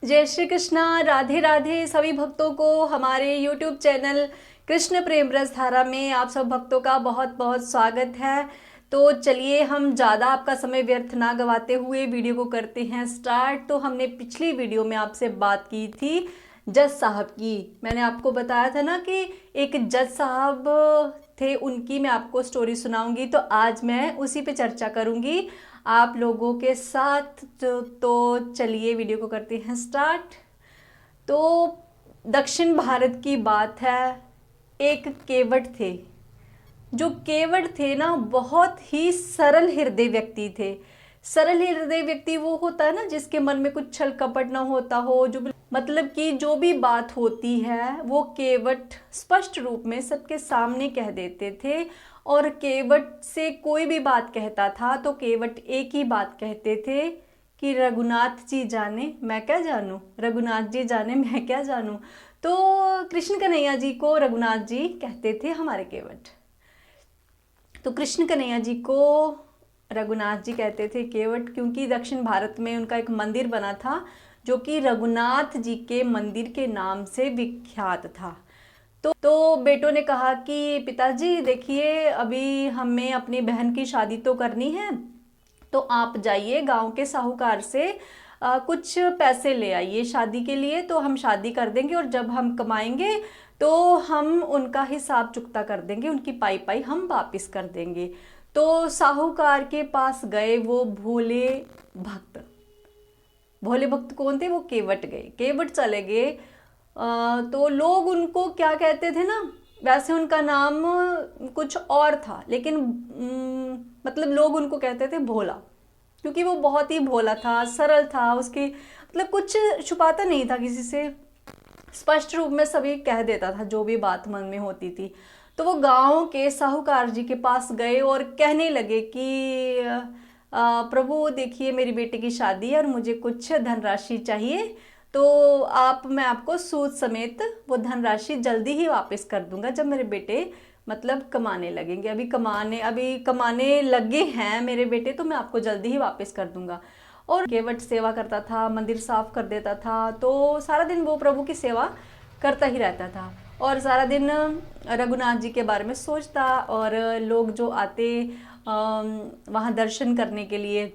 जय श्री कृष्णा। राधे राधे सभी भक्तों को हमारे YouTube चैनल कृष्ण प्रेम रस धारा में आप सब भक्तों का बहुत बहुत स्वागत है। तो चलिए हम ज़्यादा आपका समय व्यर्थ ना गवाते हुए वीडियो को करते हैं स्टार्ट। तो हमने पिछली वीडियो में आपसे बात की थी जज साहब की। मैंने आपको बताया था ना कि एक जज साहब थे, उनकी मैं आपको स्टोरी सुनाऊंगी। तो आज मैं उसी पे चर्चा करूंगी आप लोगों के साथ। तो चलिए वीडियो को करते हैं स्टार्ट। तो दक्षिण भारत की बात है। एक केवट थे। जो केवट थे ना, बहुत ही सरल हृदय व्यक्ति थे। सरल हृदय व्यक्ति वो होता है ना जिसके मन में कुछ छल कपट ना होता हो, जो मतलब कि जो भी बात होती है वो केवट स्पष्ट रूप में सबके सामने कह देते थे। और केवट से कोई भी बात कहता था तो केवट एक ही बात कहते थे कि रघुनाथ जी जाने मैं क्या जानूं, रघुनाथ जी जाने मैं क्या जानूं। तो कृष्ण कन्हैया जी को रघुनाथ जी कहते थे हमारे केवट। तो कृष्ण कन्हैया जी को रघुनाथ जी कहते थे केवट, क्योंकि दक्षिण भारत में उनका एक मंदिर बना था जो कि रघुनाथ जी के मंदिर के नाम से विख्यात था। तो बेटों ने कहा कि पिताजी देखिए, अभी हमें अपनी बहन की शादी तो करनी है, तो आप जाइए गांव के साहूकार से कुछ पैसे ले आइए शादी के लिए, तो हम शादी कर देंगे और जब हम कमाएंगे तो हम उनका हिसाब चुकता कर देंगे, उनकी पाई पाई हम वापस कर देंगे। तो साहूकार के पास गए वो भोले भक्त। भोले भक्त कौन थे? वो केवट गए, केवट चले गए। तो लोग उनको क्या कहते थे ना, वैसे उनका नाम कुछ और था, लेकिन मतलब लोग उनको कहते थे भोला, क्योंकि वो बहुत ही भोला था, सरल था। उसके मतलब कुछ छुपाता नहीं था किसी से, स्पष्ट रूप में सभी कह देता था जो भी बात मन में होती थी। तो वो गांव के साहूकार जी के पास गए और कहने लगे कि प्रभु देखिए, मेरी बेटी की शादी है और मुझे कुछ धनराशि चाहिए, तो मैं आपको सूद समेत वो धनराशि जल्दी ही वापस कर दूंगा जब मेरे बेटे मतलब कमाने लगेंगे। अभी कमाने लगे हैं मेरे बेटे, तो मैं आपको जल्दी ही वापस कर दूंगा। और केवट सेवा करता था, मंदिर साफ कर देता था, तो सारा दिन वो प्रभु की सेवा करता ही रहता था और सारा दिन रघुनाथ जी के बारे में सोचता। और लोग जो आते वहाँ दर्शन करने के लिए,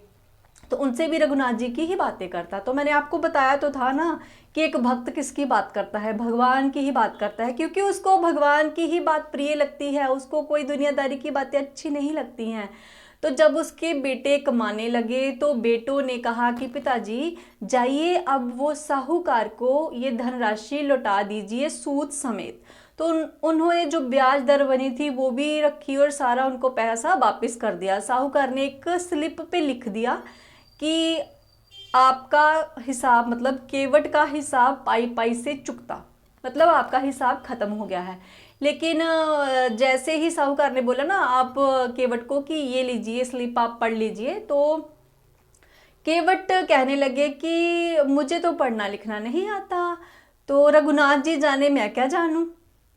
तो उनसे भी रघुनाथ जी की ही बातें करता। तो मैंने आपको बताया तो था ना कि एक भक्त किसकी बात करता है? भगवान की ही बात करता है, क्योंकि उसको भगवान की ही बात प्रिय लगती है, उसको कोई दुनियादारी की बातें अच्छी नहीं लगती हैं। तो जब उसके बेटे कमाने लगे तो बेटों ने कहा कि पिताजी जाइए, अब वो साहूकार को ये धनराशि लौटा दीजिए सूद समेत। तो उन्होंने जो ब्याज दर बनी थी वो भी रखी और सारा उनको पैसा वापस कर दिया। साहूकार ने एक स्लिप पे लिख दिया कि आपका हिसाब, मतलब केवट का हिसाब पाई पाई से चुकता, मतलब आपका हिसाब खत्म हो गया है। लेकिन जैसे ही साहूकार ने बोला ना आप केवट को कि ये लीजिए स्लिप, आप पढ़ लीजिए, तो केवट कहने लगे कि मुझे तो पढ़ना लिखना नहीं आता, तो रघुनाथ जी जाने मैं क्या जानूं।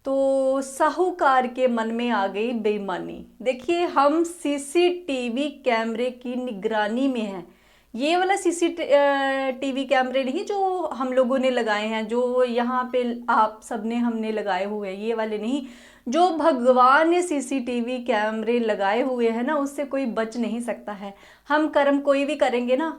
तो साहूकार के मन में आ गई बेईमानी। देखिए, हम सीसीटीवी कैमरे की निगरानी में हैं। ये वाला सीसीटीवी कैमरे नहीं जो हम लोगों ने लगाए हैं, जो यहाँ पे आप सबने हमने लगाए हुए हैं, ये वाले नहीं। जो भगवान ने सीसीटीवी कैमरे लगाए हुए हैं ना, उससे कोई बच नहीं सकता है। हम कर्म कोई भी करेंगे ना,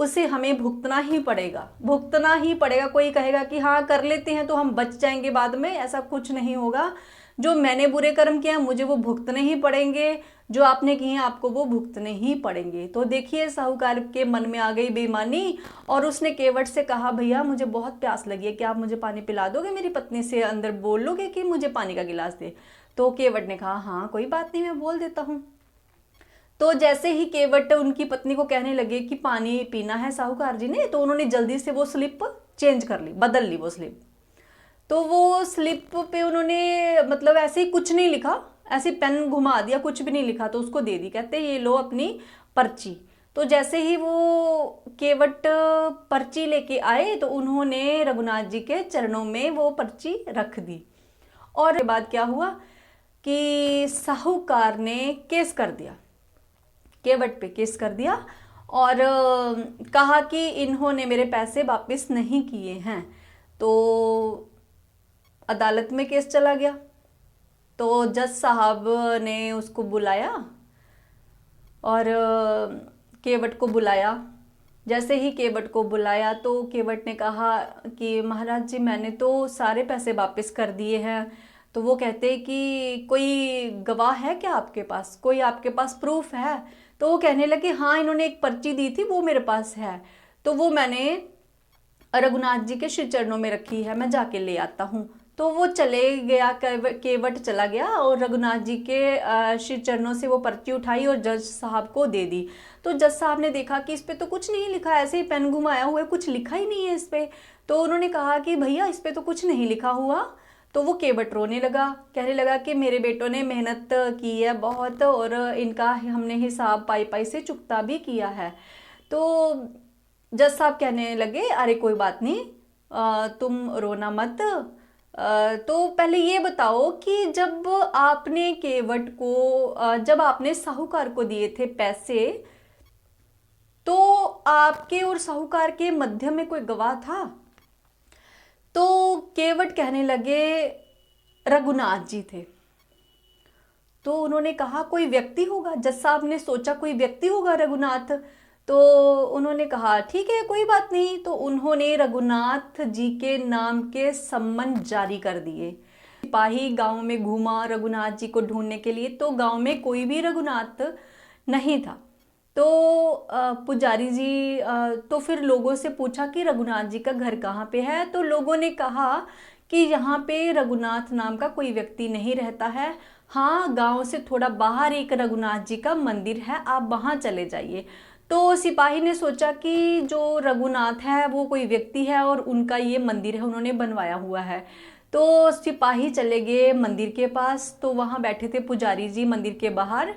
उसे हमें भुगतना ही पड़ेगा, भुगतना ही पड़ेगा। कोई कहेगा कि हाँ कर लेते हैं तो हम बच जाएंगे बाद में, ऐसा कुछ नहीं होगा। जो मैंने बुरे कर्म किए हैं मुझे वो भुगतने ही पड़ेंगे, जो आपने किए हैं आपको वो भुगतने ही पड़ेंगे। तो देखिए, साहूकार के मन में आ गई बेईमानी और उसने केवट से कहा भैया मुझे बहुत प्यास लगी है, क्या आप मुझे पानी पिला दोगे? मेरी पत्नी से अंदर बोल लोगे कि मुझे पानी का गिलास दे? तो केवट ने कहा हाँ कोई बात नहीं, मैं बोल देता हूँ। तो जैसे ही केवट उनकी पत्नी को कहने लगे कि पानी पीना है साहूकार जी ने, तो उन्होंने जल्दी से वो स्लिप चेंज कर ली, बदल ली वो स्लिप। तो वो स्लिप पे उन्होंने मतलब ऐसे ही कुछ नहीं लिखा, ऐसे पेन घुमा दिया, कुछ भी नहीं लिखा, तो उसको दे दी, कहते ये लो अपनी पर्ची। तो जैसे ही वो केवट पर्ची लेके आए तो उन्होंने रघुनाथ जी के चरणों में वो पर्ची रख दी। और के बाद क्या हुआ कि साहूकार ने केस कर दिया, केवट पे केस कर दिया और कहा कि इन्होंने मेरे पैसे वापस नहीं किए हैं। तो अदालत में केस चला गया। तो जज साहब ने उसको बुलाया और केवट को बुलाया। जैसे ही केवट को बुलाया तो केवट ने कहा कि महाराज जी मैंने तो सारे पैसे वापस कर दिए हैं। तो वो कहते कि कोई गवाह है क्या आपके पास, कोई आपके पास प्रूफ है? तो वो कहने लगे हाँ, इन्होंने एक पर्ची दी थी वो मेरे पास है, तो वो मैंने रघुनाथ जी के श्री चरणों में रखी है, मैं जाके ले आता हूँ। तो वो चले गया, केवट चला गया और रघुनाथ जी के श्री चरणों से वो पर्ची उठाई और जज साहब को दे दी। तो जज साहब ने देखा कि इस पे तो कुछ नहीं लिखा, ऐसे ही पेन घुमाया हुआ है, कुछ लिखा ही नहीं है इस पे। तो उन्होंने कहा कि भैया इस पे तो कुछ नहीं लिखा हुआ। तो वो केवट रोने लगा, कहने लगा कि मेरे बेटों ने मेहनत की है बहुत और इनका हमने हिसाब पाई पाई से चुकता भी किया है। तो जज साहब कहने लगे अरे कोई बात नहीं, तुम रोना मत। तो पहले ये बताओ कि जब आपने केवट को जब आपने साहूकार को दिए थे पैसे, तो आपके और साहूकार के मध्य में कोई गवाह था? तो केवट कहने लगे रघुनाथ जी थे। तो उन्होंने कहा कोई व्यक्ति होगा, जज साहब ने सोचा कोई व्यक्ति होगा रघुनाथ। तो उन्होंने कहा ठीक है कोई बात नहीं। तो उन्होंने रघुनाथ जी के नाम के सम्मन जारी कर दिए। सिपाही गांव में घूमा रघुनाथ जी को ढूंढने के लिए, तो गांव में कोई भी रघुनाथ नहीं था। तो पुजारी जी तो फिर लोगों से पूछा कि रघुनाथ जी का घर कहाँ पे है? तो लोगों ने कहा कि यहाँ पे रघुनाथ नाम का कोई व्यक्ति नहीं रहता है। हाँ, गांव से थोड़ा बाहर एक रघुनाथ जी का मंदिर है, आप वहाँ चले जाइए। तो सिपाही ने सोचा कि जो रघुनाथ है वो कोई व्यक्ति है और उनका ये मंदिर है, उन्होंने बनवाया हुआ है। तो सिपाही चले गए मंदिर के पास। तो वहाँ बैठे थे पुजारी जी मंदिर के बाहर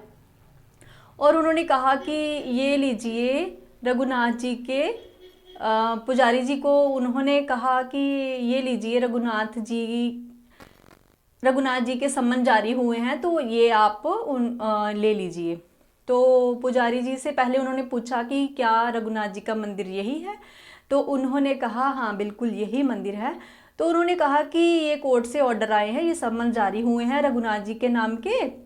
और उन्होंने कहा कि ये लीजिए रघुनाथ जी के पुजारी जी को उन्होंने कहा कि ये लीजिए रघुनाथ जी के सम्मन जारी हुए हैं, तो ये आप ले लीजिए। तो पुजारी जी से पहले उन्होंने पूछा कि क्या रघुनाथ जी का मंदिर यही है? तो उन्होंने कहा हाँ बिल्कुल यही मंदिर है। तो उन्होंने कहा कि ये कोर्ट से ऑर्डर आए हैं, ये सम्मन जारी हुए हैं रघुनाथ जी के नाम के,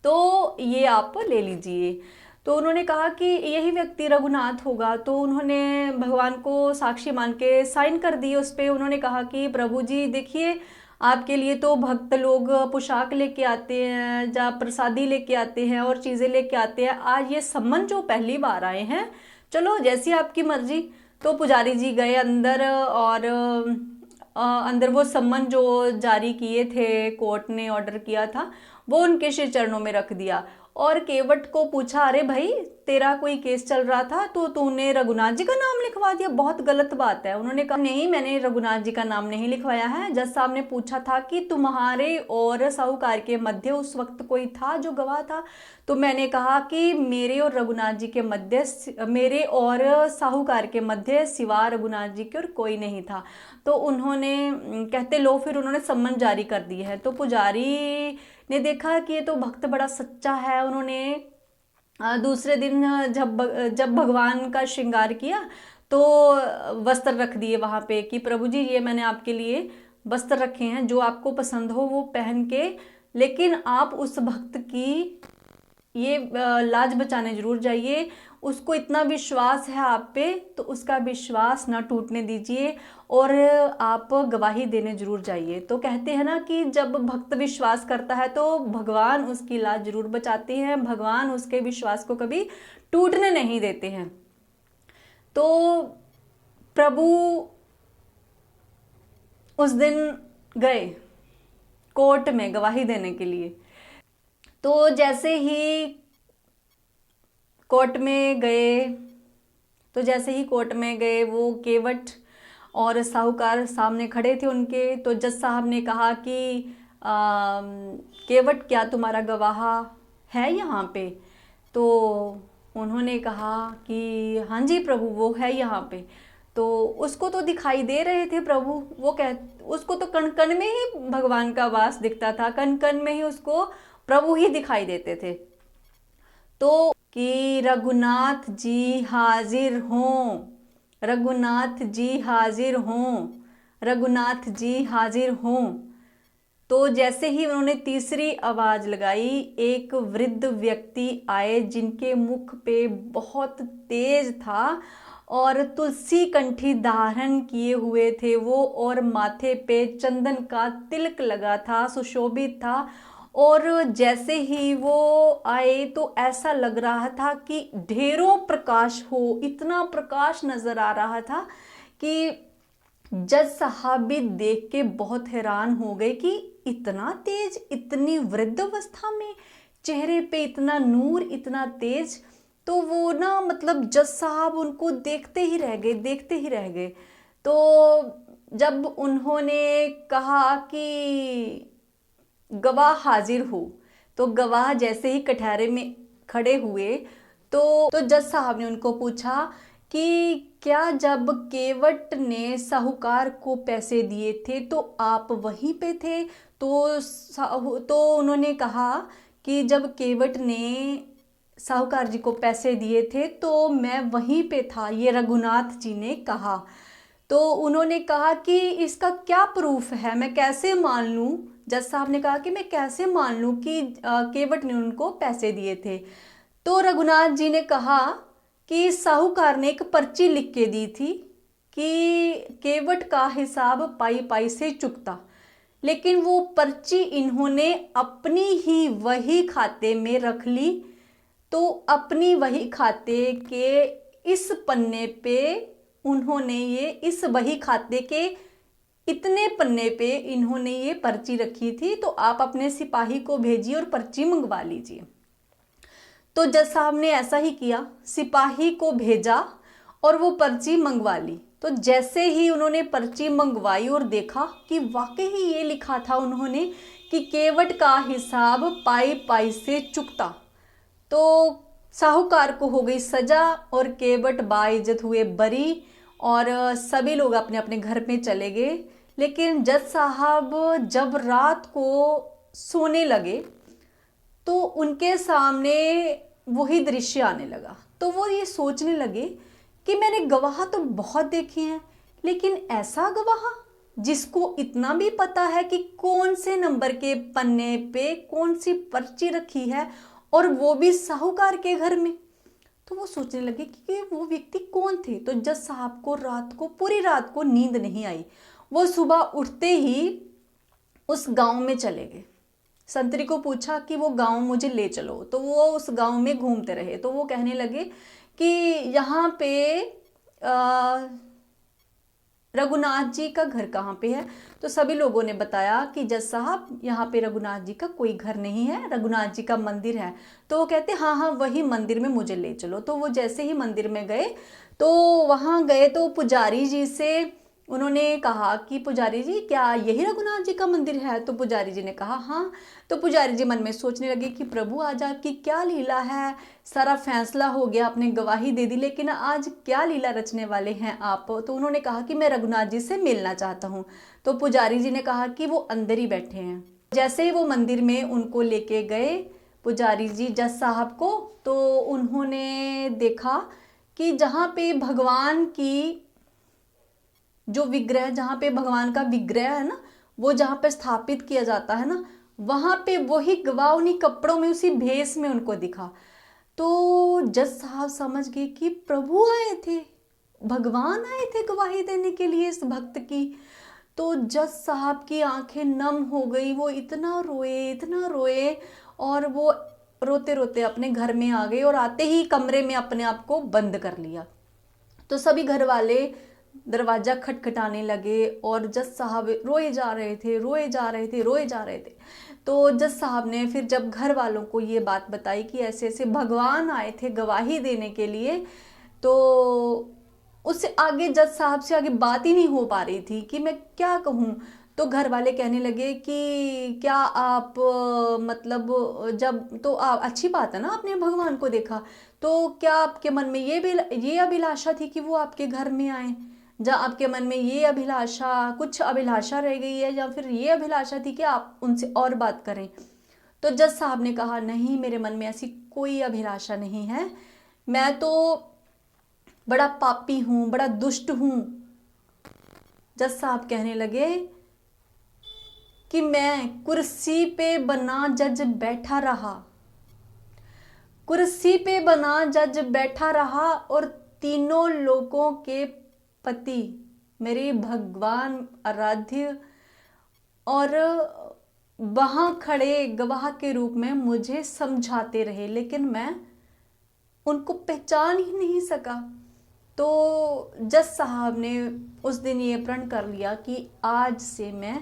तो ये आप ले लीजिए। तो उन्होंने कहा कि यही व्यक्ति रघुनाथ होगा। तो उन्होंने भगवान को साक्षी मान के साइन कर दिए उस पर। उन्होंने कहा कि प्रभु जी देखिए, आपके लिए तो भक्त लोग पोशाक लेके आते हैं, जा प्रसादी लेके आते हैं और चीज़ें लेके आते हैं, आज ये सम्मन जो पहली बार आए हैं, चलो जैसी आपकी मर्जी। तो पुजारी जी गए अंदर और अंदर वो सम्मन जो जारी किए थे, कोर्ट ने ऑर्डर किया था, वो उनके श्री चरणों में रख दिया। और केवट को पूछा अरे भाई तेरा कोई केस चल रहा था तो तूने रघुनाथ जी का नाम लिखवा दिया, बहुत गलत बात है। उन्होंने कहा नहीं मैंने रघुनाथ जी का नाम नहीं लिखवाया है। जज साहब ने पूछा था कि तुम्हारे और साहूकार के मध्य उस वक्त कोई था जो गवाह था? तो मैंने कहा कि मेरे और रघुनाथ जी के मध्य, मेरे और साहूकार के मध्य सिवा रघुनाथ जी के और कोई नहीं था। तो उन्होंने कहते लो फिर उन्होंने सम्मन जारी कर दी है। तो पुजारी ने देखा कि ये तो भक्त बड़ा सच्चा है। उन्होंने दूसरे दिन जब भगवान का श्रृंगार किया तो वस्त्र रख दिए वहाँ पे कि प्रभु जी ये मैंने आपके लिए वस्त्र रखे हैं, जो आपको पसंद हो वो पहन के, लेकिन आप उस भक्त की ये लाज बचाने जरूर जाइए, उसको इतना विश्वास है आप पे तो उसका विश्वास ना टूटने दीजिए और आप गवाही देने जरूर जाइए। तो कहते हैं ना कि जब भक्त विश्वास करता है तो भगवान उसकी लाज जरूर बचाते हैं, भगवान उसके विश्वास को कभी टूटने नहीं देते हैं। तो प्रभु उस दिन गए कोर्ट में गवाही देने के लिए। तो जैसे ही कोर्ट में गए वो केवट और साहूकार सामने खड़े थे उनके। तो जज साहब ने कहा कि केवट क्या तुम्हारा गवाह है यहाँ पे? तो उन्होंने कहा कि हाँ जी प्रभु वो है यहाँ पे। तो उसको तो दिखाई दे रहे थे प्रभु, उसको तो कण कण में ही भगवान का वास दिखता था, कण कण में ही उसको प्रभु ही दिखाई देते थे। तो कि रघुनाथ जी हाजिर हों, रघुनाथ जी हाजिर हों, रघुनाथ जी हाजिर हों। तो जैसे ही उन्होंने तीसरी आवाज लगाई, एक वृद्ध व्यक्ति आए जिनके मुख पे बहुत तेज था और तुलसी कंठी धारण किए हुए थे वो, और माथे पे चंदन का तिलक लगा था, सुशोभित था। और जैसे ही वो आए तो ऐसा लग रहा था कि ढेरों प्रकाश हो, इतना प्रकाश नजर आ रहा था कि जज साहब भी देख के बहुत हैरान हो गए कि इतना तेज, इतनी वृद्ध अवस्था में, चेहरे पे इतना नूर, इतना तेज। तो वो ना मतलब जज साहब उनको देखते ही रह गए, देखते ही रह गए। तो जब उन्होंने कहा कि गवाह हाजिर हो, तो गवाह जैसे ही कटहरे में खड़े हुए तो जज साहब ने उनको पूछा कि क्या जब केवट ने साहूकार को पैसे दिए थे तो आप वहीं पे थे? तो उन्होंने कहा कि जब केवट ने साहूकार जी को पैसे दिए थे तो मैं वहीं पे था, ये रघुनाथ जी ने कहा। तो उन्होंने कहा कि इसका क्या प्रूफ है, मैं कैसे मान लूं? जज साहब ने कहा कि मैं कैसे मान लूं कि केवट ने उनको पैसे दिए थे? तो रघुनाथ जी ने कहा कि साहूकार ने एक पर्ची लिख के दी थी कि केवट का हिसाब पाई पाई से चुकता, लेकिन वो पर्ची इन्होंने अपनी ही वही खाते में रख ली। तो अपनी वही खाते के इस पन्ने पे उन्होंने ये, इस वही खाते के इतने पन्ने पे इन्होंने ये पर्ची रखी थी, तो आप अपने सिपाही को भेजिए और पर्ची मंगवा लीजिए। तो जज साहब ने ऐसा ही किया, सिपाही को भेजा और वो पर्ची मंगवा ली। तो जैसे ही उन्होंने पर्ची मंगवाई और देखा कि वाकई ही ये लिखा था उन्होंने कि केवट का हिसाब पाई पाई से चुकता, तो साहूकार को हो गई सजा और केवट बाइज्जत हुए बरी, और सभी लोग अपने अपने घर में चले गए। लेकिन जज साहब जब रात को सोने लगे तो उनके सामने वही दृश्य आने लगा। तो वो ये सोचने लगे कि मैंने गवाह तो बहुत देखे हैं, लेकिन ऐसा गवाह जिसको इतना भी पता है कि कौन से नंबर के पन्ने पे कौन सी पर्ची रखी है, और वो भी साहूकार के घर में। तो वो सोचने लगे कि वो व्यक्ति कौन थे। तो जज साहब को रात को, पूरी रात को नींद नहीं आई। वो सुबह उठते ही उस गांव में चले गए। संतरी को पूछा कि वो गांव मुझे ले चलो, तो वो उस गांव में घूमते रहे। तो वो कहने लगे कि यहाँ पे रघुनाथ जी का घर कहाँ पे है? तो सभी लोगों ने बताया कि जज साहब यहाँ पे रघुनाथ जी का कोई घर नहीं है, रघुनाथ जी का मंदिर है। तो वो कहते हाँ हाँ वही मंदिर में मुझे ले चलो। तो वो जैसे ही मंदिर में गए, तो वहाँ गए तो पुजारी जी से उन्होंने कहा कि पुजारी जी क्या यही रघुनाथ जी का मंदिर है? तो पुजारी जी ने कहा हाँ। तो पुजारी जी मन में सोचने लगे कि प्रभु आज आपकी क्या लीला है, सारा फैसला हो गया, आपने गवाही दे दी, लेकिन आज क्या लीला रचने वाले हैं आप? तो उन्होंने कहा कि मैं रघुनाथ जी से मिलना चाहता हूँ। तो पुजारी जी ने कहा कि वो अंदर ही बैठे हैं। जैसे ही वो मंदिर में उनको लेके गए पुजारी जी जज साहब को, तो उन्होंने देखा कि जहाँ पे भगवान की जो विग्रह, जहाँ पे भगवान का विग्रह है ना, वो जहाँ पे स्थापित किया जाता है ना, वहां पे वही गवाह उन्हीं कपड़ों में, उसी भेष में उनको दिखा। तो जज साहब समझ गए कि प्रभु आए थे, भगवान आए थे गवाही देने के लिए इस भक्त की। तो जज साहब की आंखें नम हो गई, वो इतना रोए, इतना रोए, और वो रोते रोते अपने घर में आ गए और आते ही कमरे में अपने आप को बंद कर लिया। तो सभी घर वाले दरवाजा खटखटाने लगे और जज साहब रोए जा रहे थे, रोए जा रहे थे, रोए जा रहे थे। तो जज साहब ने फिर जब घर वालों को ये बात बताई कि ऐसे ऐसे भगवान आए थे गवाही देने के लिए, तो उससे आगे जज साहब से आगे बात ही नहीं हो पा रही थी कि मैं क्या कहूँ। तो घर वाले कहने लगे कि क्या आप मतलब जब तो अच्छी बात है ना, आपने भगवान को देखा, तो क्या आपके मन में ये अभिलाषा थी कि वो आपके घर में आए? जहाँ आपके मन में ये अभिलाषा, कुछ अभिलाषा रह गई है, या फिर ये अभिलाषा थी कि आप उनसे और बात करें? तो जज साहब ने कहा नहीं, मेरे मन में ऐसी कोई अभिलाषा नहीं है। मैं तो बड़ा पापी हूँ, बड़ा दुष्ट हूँ। जज साहब कहने लगे कि मैं कुर्सी पे बना जज बैठा रहा, कुर्सी पे बना जज बैठा रहा और तीनों लोगों के पति मेरे भगवान आराध्य और वहां खड़े गवाह के रूप में मुझे समझाते रहे, लेकिन मैं उनको पहचान ही नहीं सका। तो जज साहब ने उस दिन ये प्रण कर लिया कि आज से मैं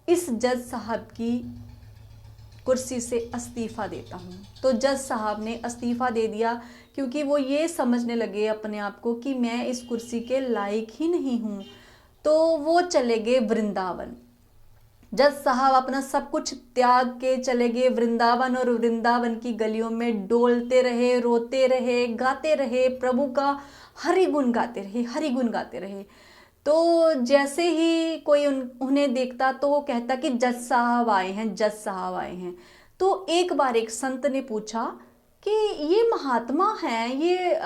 इस जज साहब की कुर्सी से इस्तीफा देता हूँ। तो जज साहब ने इस्तीफा दे दिया, क्योंकि वो ये समझने लगे अपने आप को कि मैं इस कुर्सी के लायक ही नहीं हूँ। तो वो चले गए वृंदावन। जज साहब अपना सब कुछ त्याग के चले गए वृंदावन, और वृंदावन की गलियों में डोलते रहे, रोते रहे, गाते रहे, प्रभु का हरि गुण गाते रहे, हरि गुण गाते रहे। तो जैसे ही कोई उन्हें देखता तो वो कहता कि जज साहब आए हैं, जज साहब आए हैं। तो एक बार एक संत ने पूछा कि ये महात्मा हैं, ये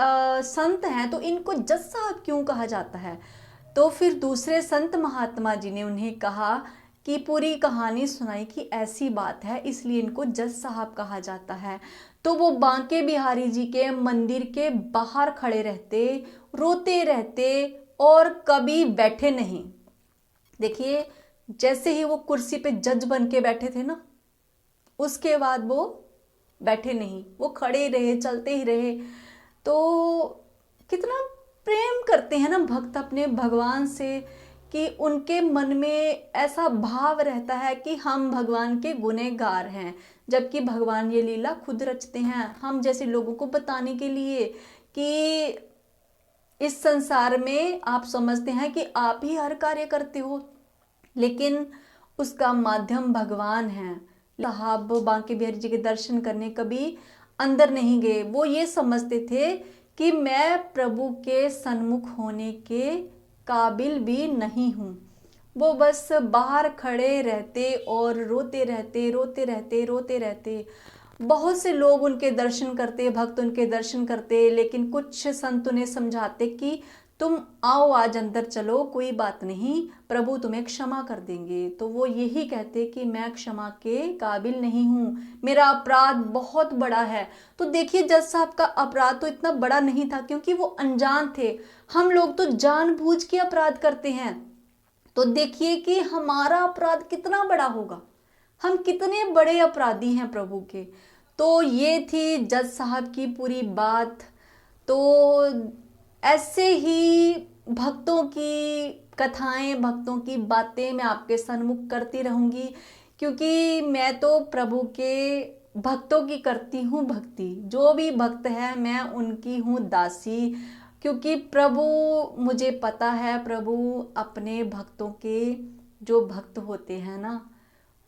संत हैं, तो इनको जज साहब क्यों कहा जाता है? तो फिर दूसरे संत महात्मा जी ने उन्हें कहा कि पूरी कहानी सुनाई कि ऐसी बात है, इसलिए इनको जज साहब कहा जाता है। तो वो बांके बिहारी जी के मंदिर के बाहर खड़े रहते, रोते रहते और कभी बैठे नहीं। देखिए, जैसे ही वो कुर्सी पे जज बन के बैठे थे ना, उसके बाद वो बैठे नहीं, वो खड़े रहे, चलते ही रहे। तो कितना प्रेम करते हैं ना भक्त अपने भगवान से, कि उनके मन में ऐसा भाव रहता है कि हम भगवान के गुनहगार हैं, जबकि भगवान ये लीला खुद रचते हैं हम जैसे लोगों को बताने के लिए कि इस संसार में आप समझते हैं कि आप ही हर कार्य करते हो, लेकिन उसका माध्यम भगवान है। साहब बांके बिहारी जी के दर्शन करने कभी अंदर नहीं गए। वो ये समझते थे कि मैं प्रभु के सन्मुख होने के काबिल भी नहीं हूँ। वो बस बाहर खड़े रहते और रोते रहते, रोते रहते, रोते रहते। बहुत से लोग उनके दर्शन करते, भक्त उनके दर्शन करते, लेकिन कुछ संत उन्हें समझाते कि तुम आओ, आज अंदर चलो, कोई बात नहीं, प्रभु तुम्हें क्षमा कर देंगे। तो वो यही कहते कि मैं क्षमा के काबिल नहीं हूँ, मेरा अपराध बहुत बड़ा है। तो देखिए, जज साहब का अपराध तो इतना बड़ा नहीं था, क्योंकि वो अनजान थे। हम लोग तो जानबूझ के अपराध करते हैं। तो देखिए कि हमारा अपराध कितना बड़ा होगा, हम कितने बड़े अपराधी हैं प्रभु के। तो ये थी जज साहब की पूरी बात। तो ऐसे ही भक्तों की कथाएं, भक्तों की बातें मैं आपके सन्मुख करती रहूंगी, क्योंकि मैं तो प्रभु के भक्तों की करती हूँ भक्ति। जो भी भक्त है मैं उनकी हूँ दासी, क्योंकि प्रभु, मुझे पता है प्रभु अपने भक्तों के, जो भक्त होते हैं ना,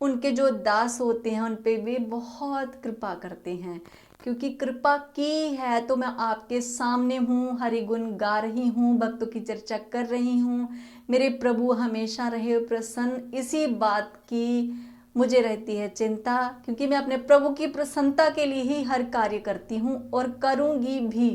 उनके जो दास होते हैं उन पे भी बहुत कृपा करते हैं। क्योंकि कृपा की है तो मैं आपके सामने हूँ, हरि गुण गा रही हूँ, भक्तों की चर्चा कर रही हूँ। मेरे प्रभु हमेशा रहे प्रसन्न, इसी बात की मुझे रहती है चिंता, क्योंकि मैं अपने प्रभु की प्रसन्नता के लिए ही हर कार्य करती हूँ और करूँगी भी।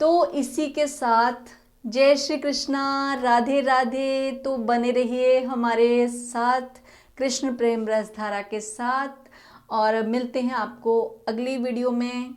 तो इसी के साथ जय श्री कृष्णा, राधे राधे। तो बने रहिए हमारे साथ कृष्ण प्रेम रस धारा के साथ, और मिलते हैं आपको अगली वीडियो में।